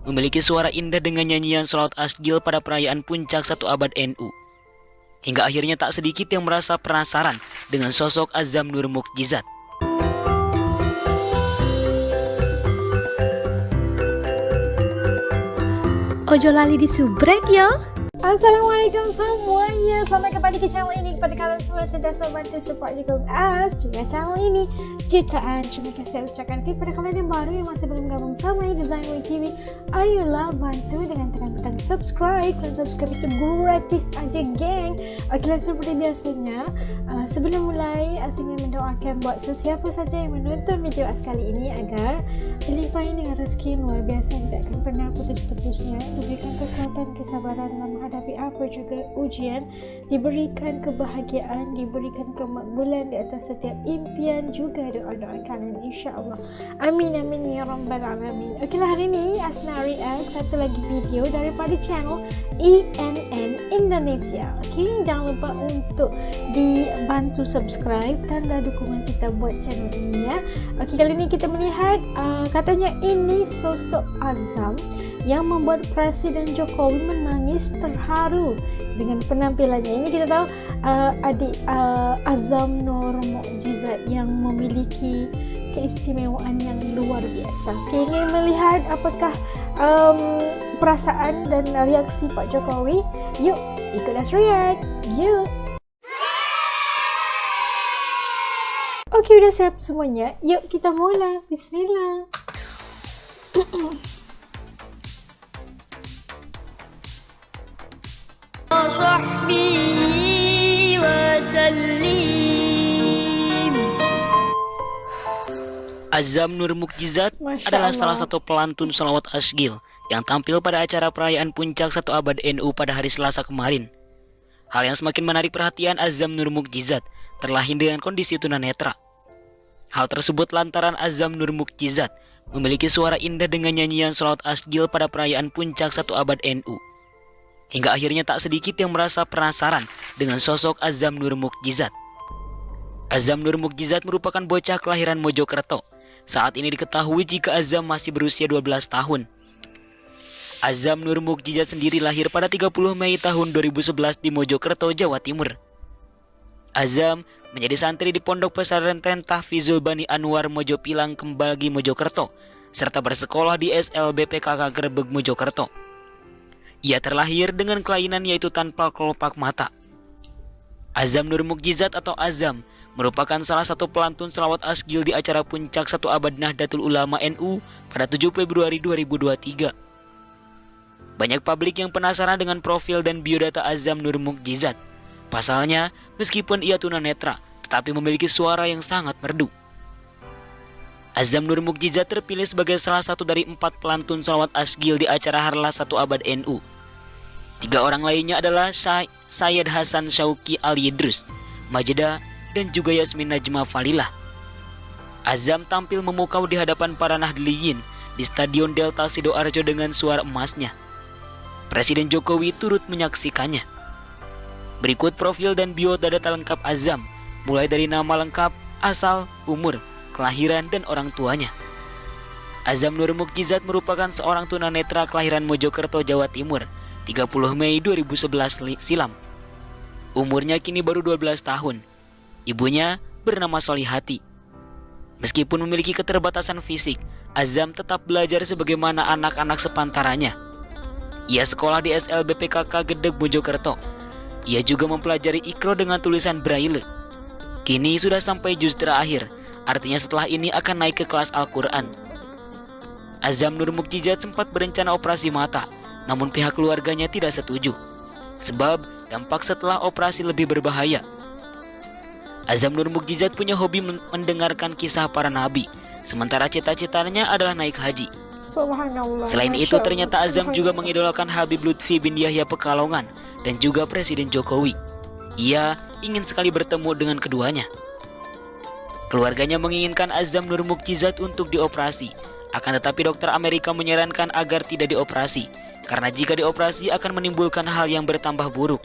memiliki suara indah dengan nyanyian sholawat asgil pada perayaan puncak 1 abad NU. Hingga akhirnya tak sedikit yang merasa penasaran dengan sosok Azam Nur Mukjizat. Ojo lali disubrek ya. Assalamualaikum semuanya, selamat kembali ke channel ini. Kepada kalian semua sudah bantu support dukung us juga channel ini, jutaan terima kasih saya ucapkan. Kepada kalian yang baru yang masih belum gabung sama Design Way TV, ayolah bantu dengan tekan butang subscribe. Dan subscribe itu gratis aja geng. Oke, seperti biasanya sebelum mulai asalnya mendoakan buat sesiapa saja yang menonton video us kali ini agar dilimpahi dengan rezeki luar biasa yang tidak akan pernah putus-putusnya, diberikan kekuatan kesabaran dalam menghadapi apa juga ujian, diberikan kebahagiaan, diberikan kemakbulan di atas setiap impian juga doa-doa kalian insya-Allah. Amin amin ya rabbal alamin. Okeylah, hari ini Asna react satu lagi video daripada channel ENN Indonesia. Okey, jangan lupa untuk dibantu subscribe, tanda dukungan kita buat channel ini ya. Okey, kali ini kita melihat katanya ini sosok Azam yang membuat Presiden Jokowi menangis terharu dengan penampilannya. Ini kita tahu adik Azam Nur Mukjizat yang memiliki keistimewaan yang luar biasa. Okay, ingin melihat apakah perasaan dan reaksi Pak Jokowi? Yuk ikut us react. Yuk. Okey, udah siap semuanya? Yuk kita mula. Bismillah. Sahbihi wasallim. Azam Nur Mukjizat Masya adalah Allah. salah satu pelantun sholawat asgil yang tampil pada acara perayaan puncak 1 abad NU pada hari Selasa kemarin. Hal yang semakin menarik perhatian Azam Nur Mukjizat terlahir dengan kondisi tunanetra. Hal tersebut lantaran Azam Nur Mukjizat memiliki suara indah dengan nyanyian sholawat asgil pada perayaan puncak 1 abad NU. Hingga akhirnya tak sedikit yang merasa penasaran dengan sosok Azam Nur Mukjizat. Azam Nur Mukjizat merupakan bocah kelahiran Mojokerto. Saat ini diketahui jika Azam masih berusia 12 tahun. Azam Nur Mukjizat sendiri lahir pada 30 Mei tahun 2011 di Mojokerto, Jawa Timur. Azam menjadi santri di Pondok Pesantren Tahfizul Bani Anwar Mojopilang Kembagi Mojokerto, serta bersekolah di SLBPKK Grebeg Mojokerto. Ia terlahir dengan kelainan yaitu tanpa kelopak mata. Azam Nur Mukjizat atau Azam merupakan salah satu pelantun selawat asgil di acara puncak 1 abad Nahdlatul Ulama NU pada 7 Februari 2023. Banyak publik yang penasaran dengan profil dan biodata Azam Nur Mukjizat. Pasalnya, meskipun ia tunanetra, tetapi memiliki suara yang sangat merdu. Azam Nur Mukjizat terpilih sebagai salah satu dari 4 pelantun selawat asgil di acara Harlah 1 abad NU. 3 orang lainnya adalah Sayyid Hasan Syauqi Al-Yidrus, Majeda, dan juga Yasmin Najma Falilah. Azam tampil memukau di hadapan para Nahdliyin di Stadion Delta Sidoarjo dengan suara emasnya. Presiden Jokowi turut menyaksikannya. Berikut profil dan biodata lengkap Azam, mulai dari nama lengkap, asal, umur, kelahiran, dan orang tuanya. Azam Nur Mukjizat merupakan seorang tunanetra kelahiran Mojokerto, Jawa Timur, 30 Mei 2011 silam. Umurnya kini baru 12 tahun. Ibunya bernama Solihati. Meskipun memiliki keterbatasan fisik, Azam tetap belajar sebagaimana anak-anak sepantarannya. Ia sekolah di SLBPKK Gedeg Mojokerto. Ia juga mempelajari Iqra dengan tulisan Braille. Kini sudah sampai juz terakhir, artinya setelah ini akan naik ke kelas Al-Quran. Azam Nur Mukjizat sempat berencana operasi mata, namun pihak keluarganya tidak setuju, sebab dampak setelah operasi lebih berbahaya. Azam Nur Mukjizat punya hobi mendengarkan kisah para nabi, sementara cita-citanya adalah naik haji. Subhanallah. Selain itu, ternyata Azam juga mengidolakan Habib Lutfi bin Yahya Pekalongan dan juga Presiden Jokowi. Ia ingin sekali bertemu dengan keduanya. Keluarganya menginginkan Azam Nur Mukjizat untuk dioperasi, akan tetapi dokter Amerika menyarankan agar tidak dioperasi, karena jika dioperasi akan menimbulkan hal yang bertambah buruk.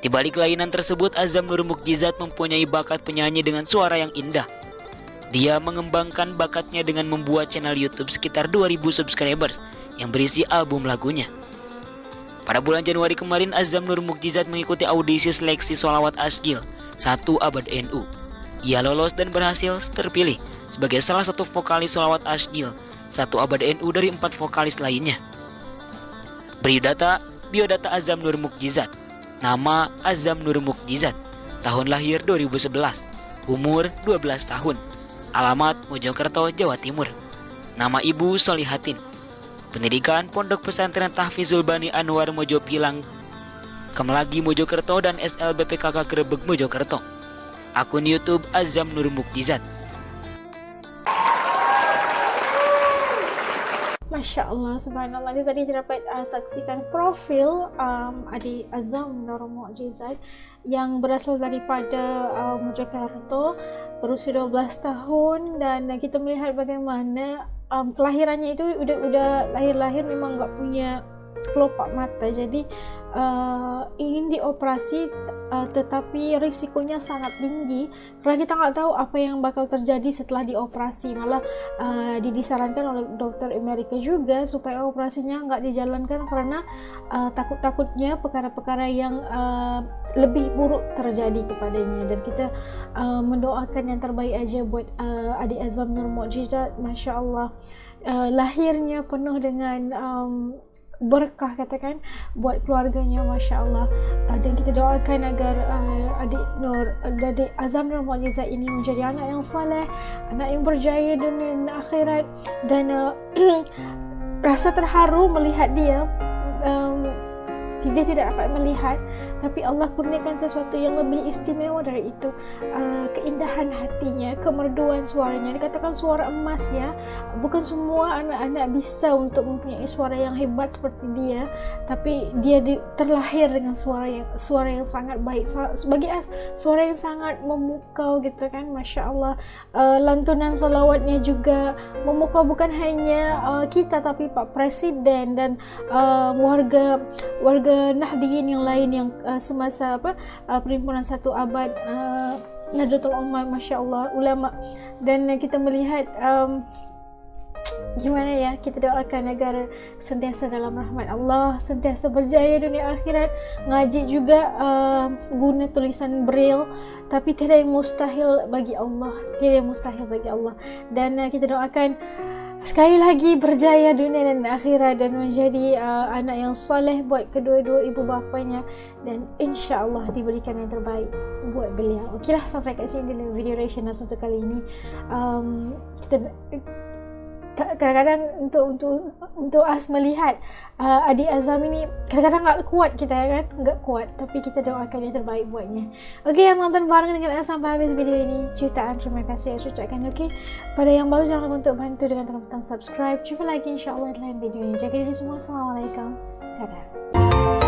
Di balik kelainan tersebut, Azam Nur Mukjizat mempunyai bakat penyanyi dengan suara yang indah. Dia mengembangkan bakatnya dengan membuat channel YouTube sekitar 2000 subscribers yang berisi album lagunya. Pada bulan Januari kemarin, Azam Nur Mukjizat mengikuti audisi seleksi Sholawat Asgil 1 Abad NU. Ia lolos dan berhasil terpilih sebagai salah satu vokalis Sholawat Asgil 1 Abad NU dari 4 vokalis lainnya. Biodata Azam Nur Mukjizat. Nama Azam Nur Mukjizat. Tahun lahir 2011. Umur 12 tahun. Alamat Mojokerto, Jawa Timur. Nama ibu Solihatin. Pendidikan Pondok Pesantren Tahfizul Bani Anwar Mojopilang, Kemelagi Mojokerto dan SLBPKK Grebeg Mojokerto. Akun YouTube Azam Nur Mukjizat. Masya Allah, subhanallah. Ini tadi dapat saksikan profil adik Azam Nur Mukjizat yang berasal daripada Mojokerto, berusia 12 tahun, dan kita melihat bagaimana kelahirannya itu udah lahir memang nggak punya kelopak mata, jadi ingin dioperasi, tetapi risikonya sangat tinggi karena kita nggak tahu apa yang bakal terjadi setelah dioperasi. Malah disarankan oleh dokter Amerika juga supaya operasinya nggak dijalankan karena takut-takutnya perkara-perkara yang lebih buruk terjadi kepadanya. Dan kita mendoakan yang terbaik aja buat adik Azam Nur Mukjizat. Masya Allah, lahirnya penuh dengan berkah, katakan, buat keluarganya, Masya Allah. Dan kita doakan agar adik Azam Nur Mukjizat ini menjadi anak yang saleh, anak yang berjaya dunia dan akhirat. Dan rasa terharu melihat dia. Dia tidak dapat melihat, tapi Allah kurniakan sesuatu yang lebih istimewa dari itu, keindahan hatinya, kemerduan suaranya. Dikatakan suara emas, ya. Bukan semua anak-anak bisa untuk mempunyai suara yang hebat seperti dia, tapi dia terlahir dengan suara yang sangat baik, suara yang sangat memukau, gitu kan. Masya Allah. Lantunan salawatnya juga memukau bukan hanya kita, tapi Pak Presiden dan warga Nahdliyin yang lain yang semasa perhimpunan 1 abad Nahdlatul Ummah, Masya Allah, ulama. Dan kita melihat gimana ya, kita doakan agar sentiasa dalam rahmat Allah, sentiasa berjaya dunia akhirat. Ngaji juga guna tulisan Braille, tapi tidak yang mustahil bagi Allah, tidak yang mustahil bagi Allah. Dan kita doakan sekali lagi berjaya dunia dan akhirat, dan menjadi anak yang soleh buat kedua-dua ibu bapanya, dan insya Allah diberikan yang terbaik buat beliau. Okeylah, sampai kat sini dulu video reaction untuk kali ini. Kita kadang-kadang untuk As melihat adik Azam ini kadang-kadang nggak kuat, kita kan nggak kuat, tapi kita doakan yang terbaik buatnya. Okey, yang nonton bareng dengan As sampai habis video ini, jutaan terima kasih As ucapkan. Okey, pada yang baru jangan lupa untuk bantu dengan tekan butang subscribe. Jumpa lagi insyaAllah dalam video ini. Jaga diri semua. Assalamualaikum. Dadah.